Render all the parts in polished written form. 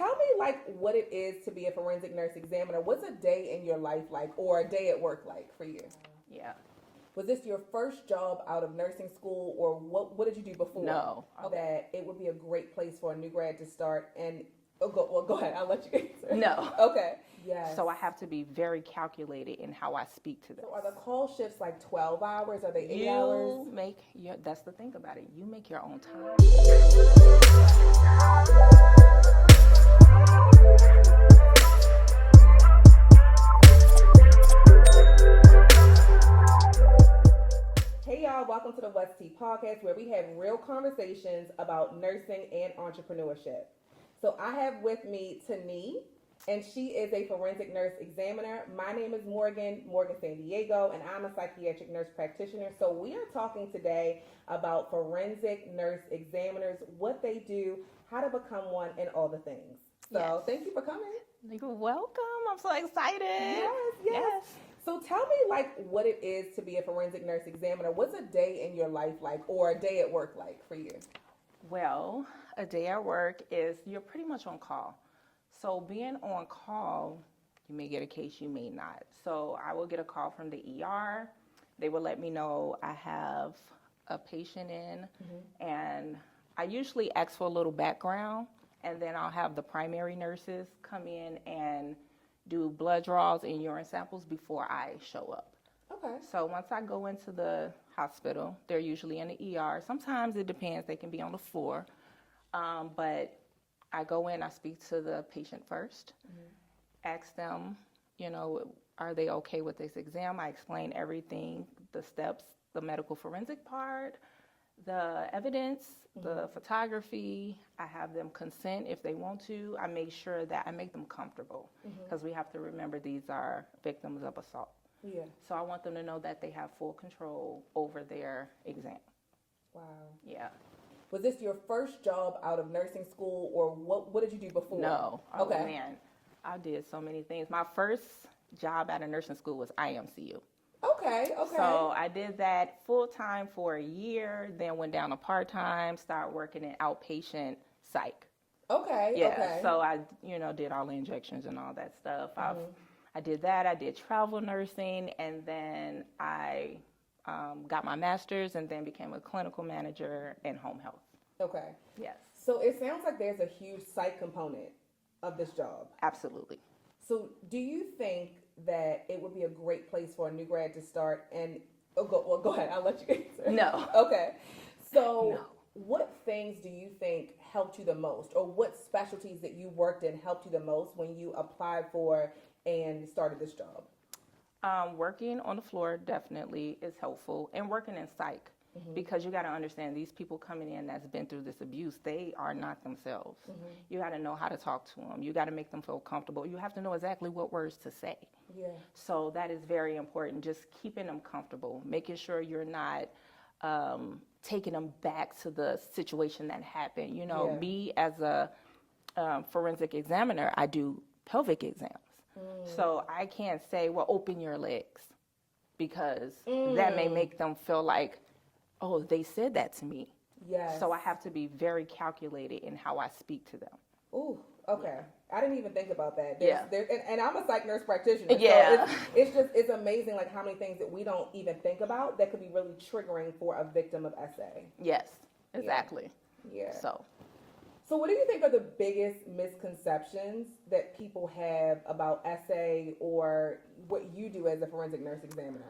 tell me like what it is to be a forensic nurse examiner. What's a day in your life like, or a day at work like for you? Yeah. Was this your first job out of nursing school, or what did you do before? No. That it would be a great place for a new grad to start. And go ahead. I'll let you answer. No. Okay. Yes. So I have to be very calculated in how I speak to them. So are the call shifts like 12 hours? Are they 8 hours? That's the thing about it. You make your own time. Hey y'all, welcome to the What's Tea podcast, where we have real conversations about nursing and entrepreneurship. So I have with me Tenee, and she is a forensic nurse examiner. My name is Morgan San Diego, and I'm a psychiatric nurse practitioner. So we are talking today about forensic nurse examiners, what they do, how to become one, and all the things. So Thank you for coming. You're welcome. I'm so excited. Yes. So tell me like what it is to be a forensic nurse examiner. What's a day in your life like, or a day at work like for you? Well, a day at work is you're pretty much on call. So being on call, you may get a case, you may not. So I will get a call from the ER. They will let me know I have a patient in, and I usually ask for a little background, and then I'll have the primary nurses come in and do blood draws and urine samples before I show up. Okay. So once I go into the hospital, they're usually in the ER. Sometimes it depends, they can be on the floor, but I go in, I speak to the patient first, ask them, are they okay with this exam? I explain everything, the steps, the medical forensic part, the evidence, the photography. I have them consent if they want to. I make sure that I make them comfortable, because we have to remember these are victims of assault. Yeah. So I want them to know that they have full control over their exam. Wow. Yeah. Was this your first job out of nursing school, or what did you do before? No. Okay. Oh, man. I did so many things. My first job out of nursing school was IMCU. Okay. So I did that full-time for a year, then went down to part-time, started working in outpatient psych. Okay. Yeah. Okay. So I, did all the injections and all that stuff. I did that. I did travel nursing, and then I got my master's, and then became a clinical manager in home health. Okay. Yes. So it sounds like there's a huge psych component of this job. Absolutely. So do you think that it would be a great place for a new grad to start? And go ahead. I'll let you answer. No. Okay. So No. What things do you think helped you the most, or what specialties that you worked in helped you the most when you applied for and started this job? Working on the floor definitely is helpful, and working in psych, because you got to understand these people coming in that's been through this abuse, they are not themselves. You got to know how to talk to them. You got to make them feel comfortable. You have to know exactly what words to say. Yeah. So that is very important, just keeping them comfortable, making sure you're not taking them back to the situation that happened. Me as a forensic examiner, I do pelvic exams. So I can't say, well, open your legs, because that may make them feel like, oh, they said that to me. Yes. So I have to be very calculated in how I speak to them. Ooh, okay. Yeah. I didn't even think about that. And I'm a psych nurse practitioner. Yeah. So it's amazing like how many things that we don't even think about that could be really triggering for a victim of SA. Yes, exactly. Yeah. So what do you think are the biggest misconceptions that people have about SA or what you do as a forensic nurse examiner?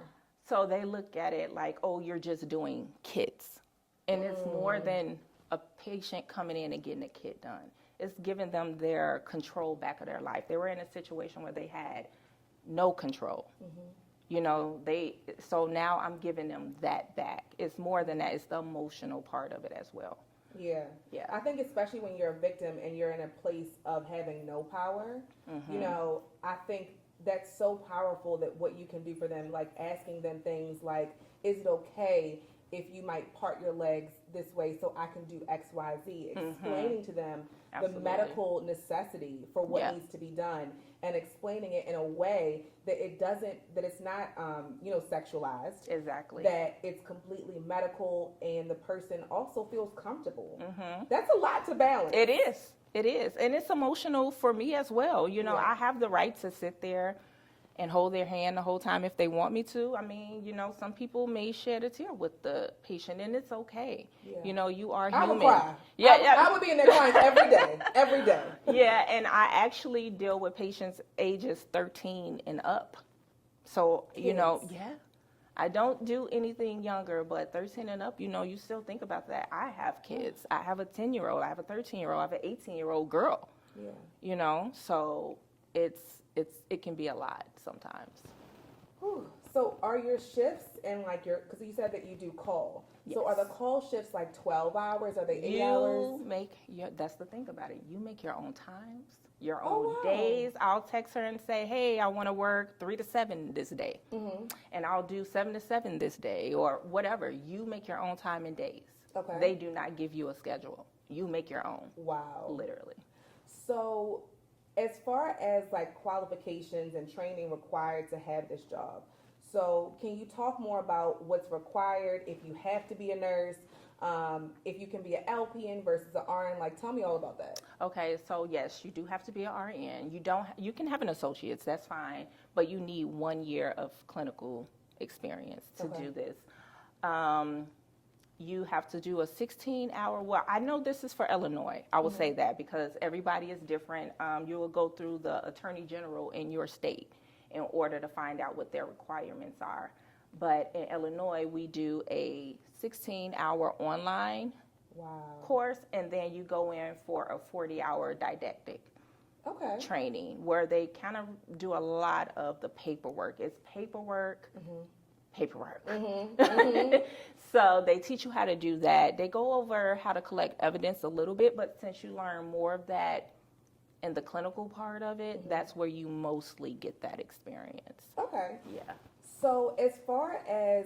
So they look at it like, oh, you're just doing kits. And it's more than a patient coming in and getting a kit done. It's giving them their control back of their life. They were in a situation where they had no control. So now I'm giving them that back. It's more than that. It's the emotional part of it as well. Yeah. I think especially when you're a victim and you're in a place of having no power, I think that's so powerful that what you can do for them, like asking them things like, is it okay if you might part your legs this way so I can do X, Y, Z, explaining to them the medical necessity for what needs to be done, and explaining it in a way that that it's not, sexualized. Exactly. That it's completely medical and the person also feels comfortable. That's a lot to balance. It is. It is. And it's emotional for me as well. You know, Yeah. I have the right to sit there and hold their hand the whole time if they want me to. I mean, you know, some people may shed a tear with the patient, and it's okay. Yeah. You know, you are I human. would cry. Yeah, I would be in there crying every day, every day. yeah, and I actually deal with patients ages 13 and up. So, you know, Kids. yeah, I don't do anything younger, but 13 and up, you know, you still think about that. I have kids. I have a 10-year-old, I have a 13-year-old, I have an 18-year-old girl. Yeah. You know, so it can be a lot sometimes. Whew. So are your shifts and like because you said that you do call. Yes. So are the call shifts like 12 hours? Are they 8 hours? That's the thing about it. You make your own times, your Oh, own wow. days. I'll text her and say, hey, I want to work 3 to 7 this day. Mm-hmm. And I'll do 7 to 7 this day or whatever. You make your own time and days. Okay. They do not give you a schedule. You make your own. Wow. Literally. So as far as like qualifications and training required to have this job, so can you talk more about what's required if you have to be a nurse, if you can be an LPN versus an RN? Like, tell me all about that. Okay, so yes, you do have to be an RN. You can have an associate's, that's fine, but you need 1 year of clinical experience to do this. You have to do a 16-hour, well, I know this is for Illinois. I will say that because everybody is different. You will go through the Attorney General in your state in order to find out what their requirements are. But in Illinois, we do a 16-hour online course, and then you go in for a 40-hour didactic training where they kind of do a lot of the paperwork. It's paperwork. So they teach you how to do that. They go over how to collect evidence a little bit, but since you learn more of that in the clinical part of it, that's where you mostly get that experience. Okay. Yeah. So as far as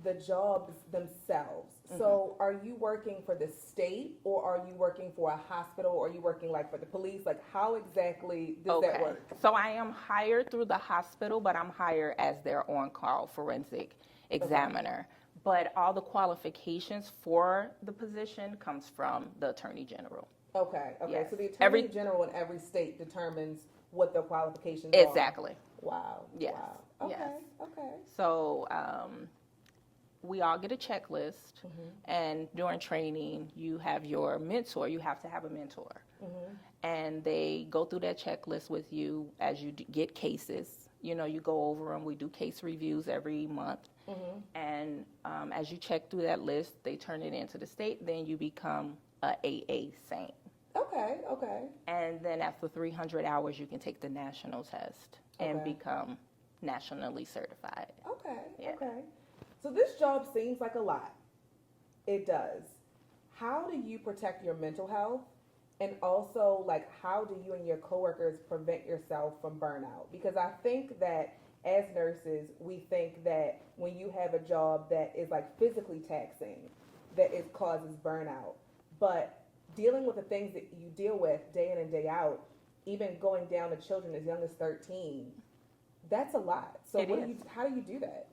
the jobs themselves, so are you working for the state or are you working for a hospital or are you working like for the police? Like how exactly does that work? So I am hired through the hospital, but I'm hired as their on-call forensic examiner. But all the qualifications for the position comes from the Attorney General. Okay. Yes. So the Attorney General in every state determines what the qualifications are. Exactly. Wow. Yes. Wow. Okay. Yes. Okay. So we all get a checklist, and during training, you have your mentor. You have to have a mentor. And they go through that checklist with you as you get cases. You know, you go over them. We do case reviews every month. And as you check through that list, they turn it into the state. Then you become a AA saint. Okay. And then after 300 hours, you can take the national test and become nationally certified. Okay. Yeah. Okay. So this job seems like a lot. It does. How do you protect your mental health? And also, like, how do you and your coworkers prevent yourself from burnout? Because I think that as nurses, we think that when you have a job that is like physically taxing, that it causes burnout. But dealing with the things that you deal with day in and day out, even going down to children as young as 13, that's a lot. So how do you do that?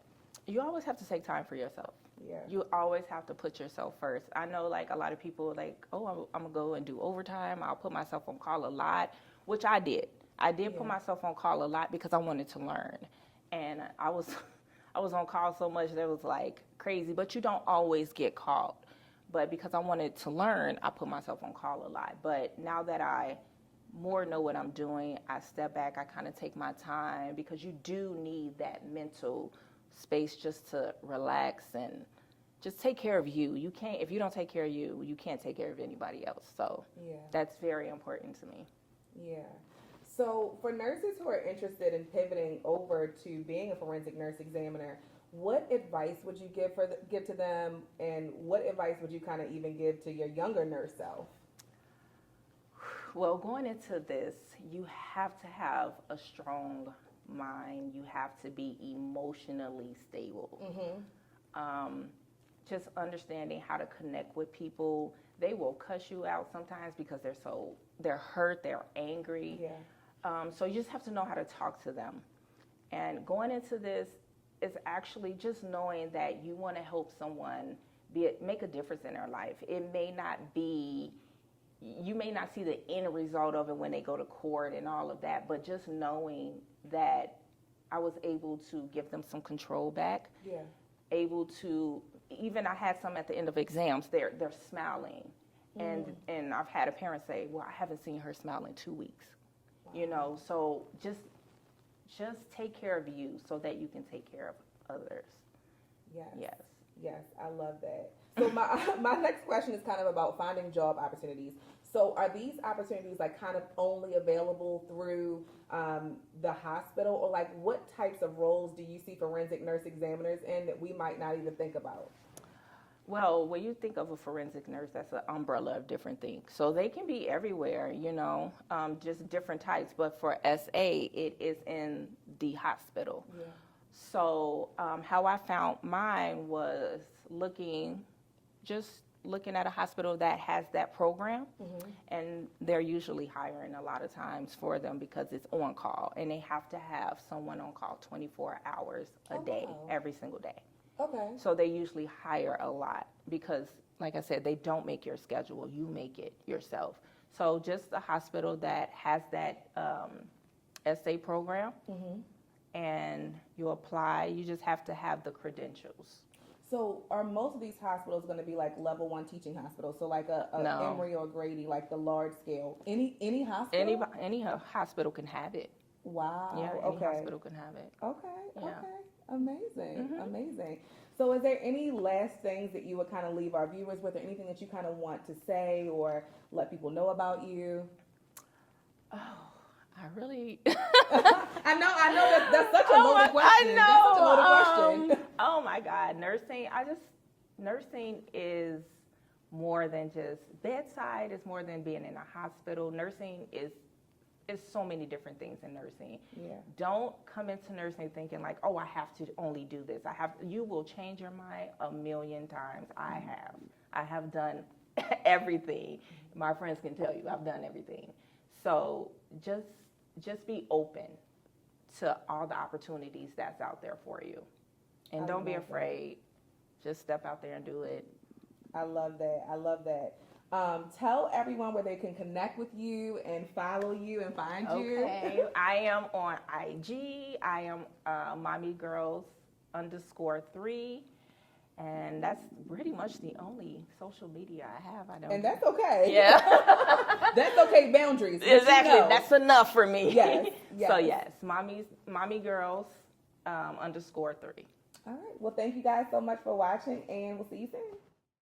You always have to take time for yourself. Yeah. You always have to put yourself first. I know, like, a lot of people are like, oh, I'm going to go and do overtime. I'll put myself on call a lot, which I did. I did put myself on call a lot because I wanted to learn. And I was on call so much that it was, like, crazy. But you don't always get called. But because I wanted to learn, I put myself on call a lot. But now that I more know what I'm doing, I step back, I kind of take my time because you do need that mental space just to relax and just take care of you. You can't, if you don't take care of you, you can't take care of anybody else. So that's very important to me. Yeah. So for nurses who are interested in pivoting over to being a forensic nurse examiner, what advice would you give to them, and what advice would you kind of even give to your younger nurse self? Well, going into this, you have to have a strong mind. You have to be emotionally stable. Just understanding how to connect with people. They will cuss you out sometimes because they're hurt, they're angry. So you just have to know how to talk to them. And going into this is actually just knowing that you want to help someone make a difference in their life. It may not be you may not see the end result of it when they go to court and all of that, but just knowing that I was able to give them some control back, able to, even I had some at the end of exams, they're smiling. And I've had a parent say, well, I haven't seen her smile in 2 weeks. Wow. You know, so just take care of you so that you can take care of others. Yes, I love that. So my next question is kind of about finding job opportunities. So are these opportunities like kind of only available through the hospital, or like what types of roles do you see forensic nurse examiners in that we might not even think about? Well, when you think of a forensic nurse, that's an umbrella of different things. So they can be everywhere, you know, just different types. But for SA, it is in the hospital. Yeah. So how I found mine was looking at a hospital that has that program, and they're usually hiring a lot of times for them because it's on call, and they have to have someone on call 24 hours a day, every single day. Okay. So they usually hire a lot because, like I said, they don't make your schedule. You make it yourself. So just a hospital that has that SA program, and you apply. You just have to have the credentials. So are most of these hospitals going to be like level 1 teaching hospitals? So like a no. Emory or Grady, like the large scale? Any hospital? Any hospital can have it. Wow. Yeah, any hospital can have it. Okay. Amazing. So is there any last things that you would kind of leave our viewers with, or anything that you kind of want to say or let people know about you? Oh, I really... I know that's such a loaded question. I know. That's such a loaded question. Oh my God, nursing is more than just bedside. It's more than being in a hospital. Nursing is so many different things in nursing. Yeah. Don't come into nursing thinking like, oh, I have to only do this. You will change your mind a million times. I have done everything. My friends can tell you I've done everything. So just be open to all the opportunities that's out there for you. And don't be afraid. Just step out there and do it. I love that. Tell everyone where they can connect with you and follow you and find you. Okay. I am on IG. I am mommygirls_3. And that's pretty much the only social media I have. And that's okay. Yeah. That's okay. Boundaries. Exactly. You know. That's enough for me. Yes. So yes, mommygirls _3. All right. Well, thank you guys so much for watching, and we'll see you soon.